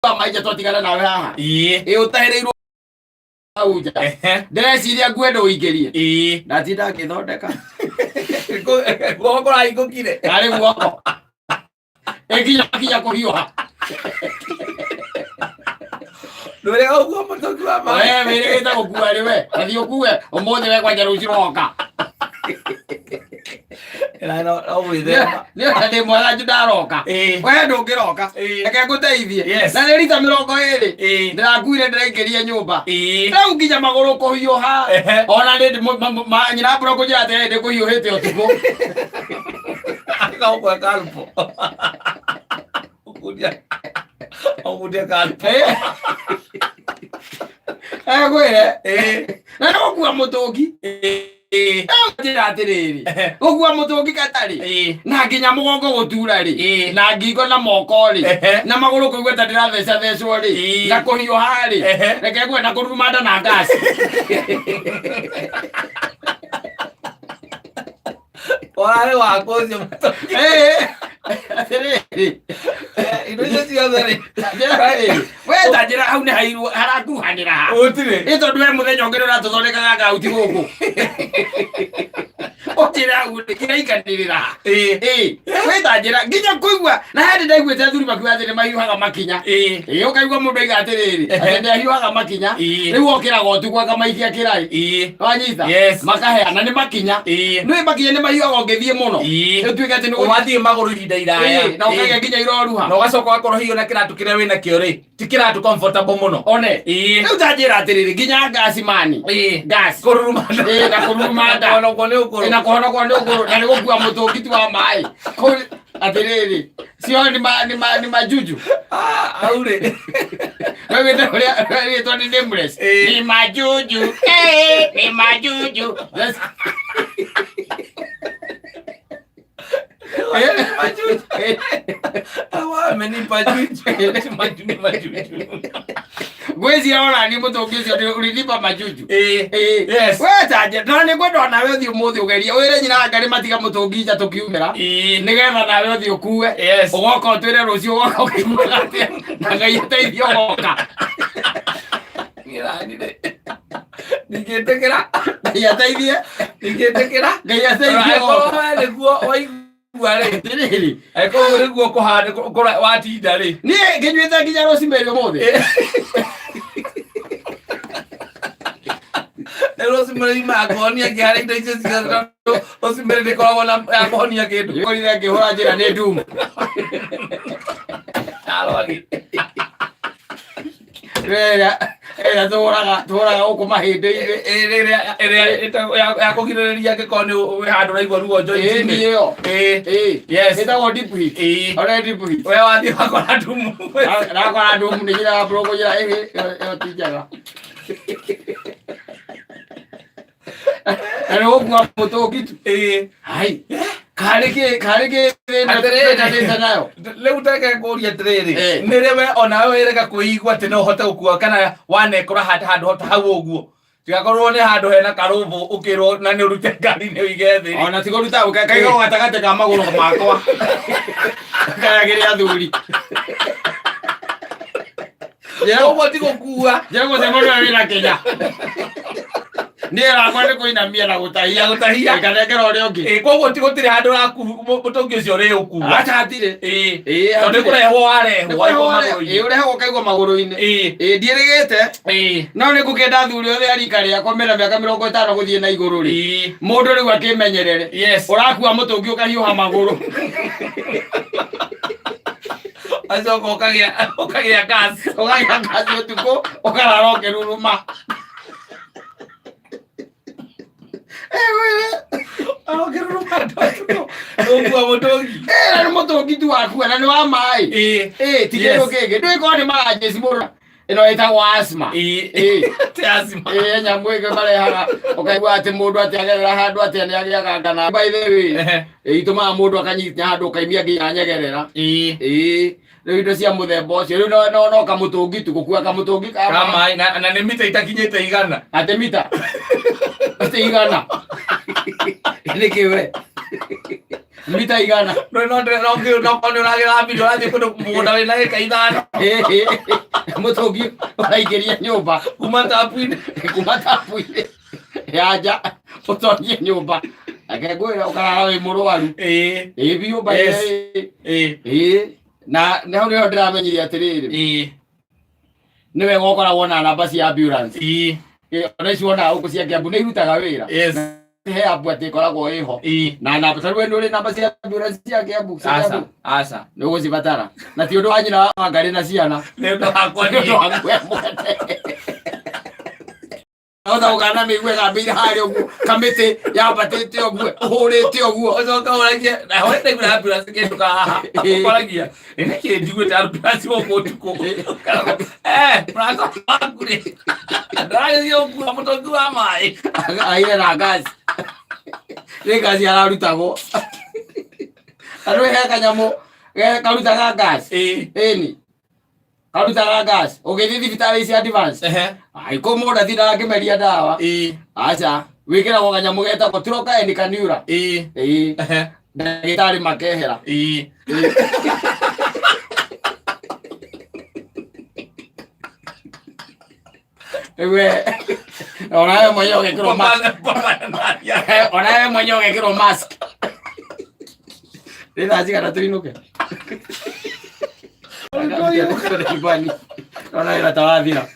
maija twatigana nawe haha utahereirwo auja ndeciria ngwenda uingĩrie ndatinda ngĩthondeka guoko raingũkire arĩ guoko kinya kũhiũha ndũrega ũguo mũtũki wa maĩ wĩrĩgĩte gũkua rĩ we athiĩ ũkue ũmũthĩ we kwanja rũciũ roka nĩ mwega nju ndaroka we ndũngĩroka reke ngũteithie na nĩ rita 20 ndĩrakuire ndĩraingĩria nyũmba rĩu nginya magũrũ kũhiũha ona nyina mbũra kũnjĩra atĩrĩ ndĩkũhiũhĩte ũtukũ agaũkwe kalpo ũkũndia kalpo gwĩre na nĩ gũkua mũtũngi njĩra atĩrĩrĩ gũkua mũtũngi katarĩ na nginya mũgongo gũtura rĩ na ngingo na moko rĩ na magũrũ kũigua ta ndĩrathecathecwo rĩ na kũhiũha rĩ reke ngwenda kũrurumanda na ngasi warĩ wakwa ũcio mũtũngi atĩrĩrĩ indo icio ciothe rĩ wenda njĩra hau nĩ harakuhanĩra ha ũtirĩ ĩ tondũ we mũthenya ũngĩ ũratũthondekaga ngauti gũkũ ũnjĩra hau kĩraikanĩrĩra wenda njĩra nginya kũigua na hĩndĩ ndaiguĩte athuri makiuga atĩ nĩ mahiũhaga makinya ũkaigua mũndũ aiga atĩrĩrĩ atĩ nĩ ahiũhaga makinya rĩu okĩraga ũtukũ akamaikia kĩraĩ wanyita makaheana nĩ makinya nĩ makinya nĩ mahiũhaga ũngĩthiĩ mũno ũtuĩke atĩ ũgathiĩ magũrũ ihinda iraya na ũkagĩa nginya iroruha na ũgacoka wakorwo hiũ na kĩratũ kĩrĩa wĩna kĩo rĩ ti kĩratũ comfortable mũno one rĩu tanjĩra atĩrĩrĩ nginya ngasi mani ngasi kũrurumanda na kũrurumanda kũhonokwo nĩ ũkũrũ na kũhonokwo nĩ ũkũrũ na nĩ gũkua mũtũngi tu wa maĩ atĩrĩrĩ cio nĩ majuju au rĩ wĩte ũrĩa wĩtwo nĩ nameless ni majuju ni majuju gwĩciria ona niĩ mũtũngi ũcio ũrĩnipa majuju wetanje na nĩ ngwenda nawe ũthiĩ ũmũthĩ ũgerie wĩre nyina Ngarĩ matiga mũtũngi nja tũkiumĩra nĩgetha nawe ũthiĩ ũkue ũgoka ũtwĩre rũciũ ũgoka ũkiumaga atĩa na Ngai ateithie ũgoka ndingĩtĩkĩra Ngai ateithie ndingĩtĩkĩra Ngai ateithie ũgoka nĩguo atĩrĩrĩ angĩkorwo nĩguo kũhanda watinda rĩ niĩ ngĩnyuĩte nginya rosemary ũmũthĩ rosemary makũhonia ngĩharĩa indo icio ciothe rosemary ndĩkoragwo ya kũhonia kĩndũ ngorire ngĩhũra njĩra nĩ ndum ĩrĩa tũhũraga gũkũ mahĩndĩ-inĩ ĩrĩa ya kũgirĩrĩria angĩkorwo nĩ wĩ handũ ũraigua ruo njoinĩ ĩyo ĩtagwo deep heat ona deep heat we wathiĩ wakora ndumu nakora ndumu nĩ njĩra mbũrũkũ njĩra ĩyo ti njega na nĩ gũkua mũtũngi tu hai karĩ kĩ nayo rĩu teke kũria atĩrĩrĩ nĩrĩ we onawe wĩrega kwĩigua atĩ no ũhote gũkua kana wanekora handũ hau ũguo tigakorwo nĩ handũ hena karũbũ ũkĩrwo na nĩ ũrute ngari-inĩ ũige thĩ ona tigũruta kaigagwo gatagatĩ ka magũrũ makwa kayagĩrĩ athuri ũguo ti gũkua njĩra gũtemũrĩra wĩna Kenya niĩ rakwa nĩ kũinamia na gũtahia kanengera ũrĩa ũngĩ koguo ti gũtirĩ handũ mũtũngi ũcio ũrĩ ũkua aca hatirĩ tondũ kũrehwo warehwo ũrehagwo kaigwo magũrũ-inĩ ndiĩrĩgĩte no nĩ ngũkĩenda athuri othe a rika rĩakwa mena mĩaka 50 gũthiĩ na igũrũ rĩ mũndũ rĩu akĩmenyerere ũrakua mũtũngi ũkahiũha magũrũ acoka ũkagĩa gas ũtukũ ũkarara ũkĩruruma ũkua mũtũngi na nĩ mũtũngi tu wakua na nĩ wa maĩ ti kĩndũ kĩngĩ ndũĩkorwo nĩ maranjĩci mũndũ ĩno ĩtagwo asthma nyamũ ĩngĩ marehaga ũkaigua atĩ mũndũ atĩ agerera handũ atĩa nĩ agĩaga ngana by the way itũmaga mũndũ akanyitnya handũ ũkaimia nginya nyegerera rĩu indo cia mũthemba ũcio rĩu no kamũtũngi tu gũkua kamũtũngi ka maĩ na nĩ mita itakinyĩte 100 atĩ mita atĩ 100 nĩkĩ we mita igana no ragira mbiro rathi kundu mugunda wina eka ithano mutungi uraigeria nyumba kuma tapu-ini yaja utongie nyumba akegwira ukarara wi murwaru biu bae na nä hau nä ho ndä ramenyire atä rä rä nä wega å koragwo na namba cia ambulance ona ici wonaga gå kå cia kä ambu nä irutaga wä ra he ambu atä koragwo ä ho na namba tarä nä å rä namba cia ambulance cia kä ambu nä gå cibatara na ti å ndå wa nyina wa ngarä na ciana nä å ndå wakwa Oda ugana migwe gambire hari ogu kamite yambatite ogu uhurite ogu ozoka uragie na hoete gura ambulance kindu ka haha ukolagia ene ke ndigwe ta ambulance wo mutuko prako magure ndari yo ku mutongu wa mai aire na gas le gas ya rutago arwe he kanyamo karutaga gas eni karutaga gas ogethi thibitari cia advance ai ko moda thina ngimeria dawa acha wikira go kanyamo getagwo troka eni kaniura ndagitari makehera ewe onawe mwenyewe ugekirwo mask onawe mwenyewe ugekirwo mask rĩtha njigana tũinũke ona wĩra ta wathira